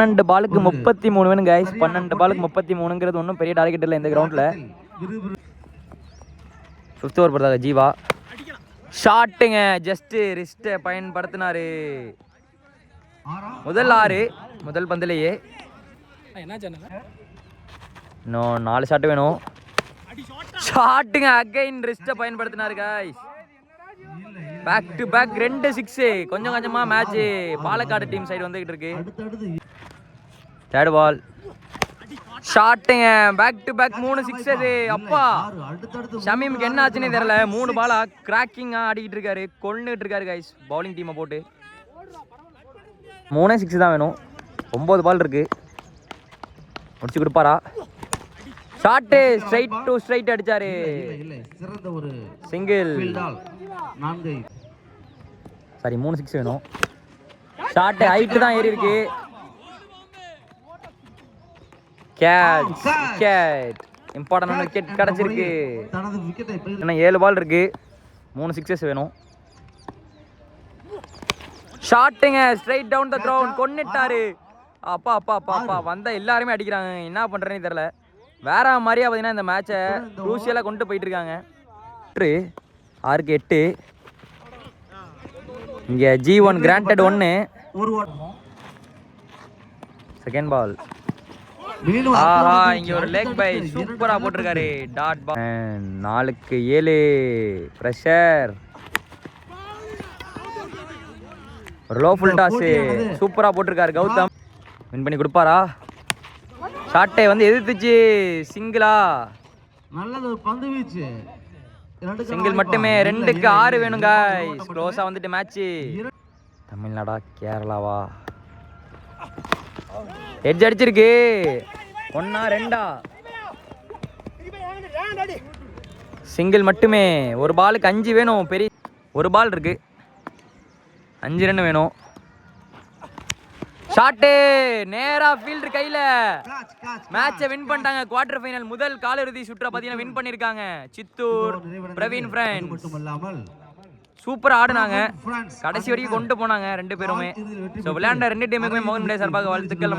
12 பாலுக்கு 33 வேணும் கைஸ். 12 பாலுக்கு 33ங்கிறது ஒன்றும் பெரிய டார்கெட் இல்லை இந்த கிரவுண்டில். 5th ஓவர் போடுறாங்க ஜீவா. ஷாட்டுங்க, ஜஸ்ட் ரிஸ்ட்டை பயன்படுத்தினாரு. முதல் 6 முதல் பந்திலேயே. இன்னும் 4 ஷாட்டு வேணும். ஷாட்டுங்க, அகைன் ரிஸ்ட்டை பயன்படுத்தினாரு கைஸ். Back to back 2 6. கொஞ்சம் கொஞ்சமாக மேட்ச் பாலக்காடு டீம் சைடு வந்துகிட்டு இருக்கு. 3rd பால். ஷாட்டுங்க, பேக் டு பேக் 3 6. அப்பா ஷமீமுக்கு என்ன ஆச்சுன்னே தெரியல. 3 பாலா கிராக்கிங்காக ஆடிக்கிட்டு இருக்காரு, கொண்டுகிட்டு இருக்காரு கைஸ் பவுலிங் டீமை போட்டு. 3 6 தான் வேணும். 9 பால் இருக்கு, முடிச்சு கொடுப்பாரா? ஷாட்டு ஸ்ட்ரைட் டு ஸ்ட்ரைட் அடிச்சாரு. சிங்கிள். சாரி 3 6 வேணும். ஷாட்டு ஹைட் தான் ஏறி இருக்கு. Catch, wicket. இம்பார்ட்டன்ட் விக்கெட் கிடைச்சிருக்கு. இன்னும் 7 பால் இருக்கு, 3 6 வேணும். ஷாட்டுங்க, ஸ்ட்ரைட் டவுன் த கிரவுண்ட், கொன்னிட்டாரு. அப்பா அப்பா அப்பா அப்பா, வந்த எல்லாருமே அடிக்கிறாங்க, என்ன பண்றேன்னு தெரியல. வேற மாதிரியா பார்த்தீங்கன்னா இந்த மேட்சை க்ரூஷியலாக கொண்டு போயிட்டு இருக்காங்க. 6க்கு 8. இங்கே G1 கிராண்டட் 1. Second ball. ஆஹா, இங்கே ஒரு லெக் பை சூப்பராக போட்டிருக்காரு. Dot ball. 4க்கு 7. ப்ரெஷர். ஒரு லோ ஃபுல் டாஸ் சூப்பராக போட்டிருக்காரு கௌதம். வின் பண்ணி கொடுப்பாரா? ஷாட்டை வந்து எதிர்த்துச்சு. சிங்கிளா? நல்லது, பந்து வீச்சு. சிங்கிள் மட்டுமே. 2க்கு 6 வேணும் गाइस. க்ளோஸா வந்துட்டு மேட்ச். தமிழ்நாடா கேரளாவா? எட்ஜ் அடிச்சிருக்கு. 1 2. சிங்கிள் மட்டுமே. ஒரு பாலுக்கு 5 வேணும். பெரிய ஒரு பால் இருக்கு, 5 ரன் வேணும். ஷாட்டு நேரா ஃபீல்டர் கையில. மேட்சை வின் பண்ணிட்டாங்க. குவார்டர் ஃபைனல் முதல் காலிறுதி சுற்றை பார்த்தீங்கன்னா வின் பண்ணியிருக்காங்க. சித்தூர் பிரவீன் ஃப்ரெண்ட்ஸ் சூப்பரா ஆடுனாங்க, கடைசி வரைக்கும் கொண்டு போனாங்க 2 பேருமே. ஸோ விளையாண்ட 2 டீமுக்குமே மோகன் சார்பாக வாழ்த்துக்கள்.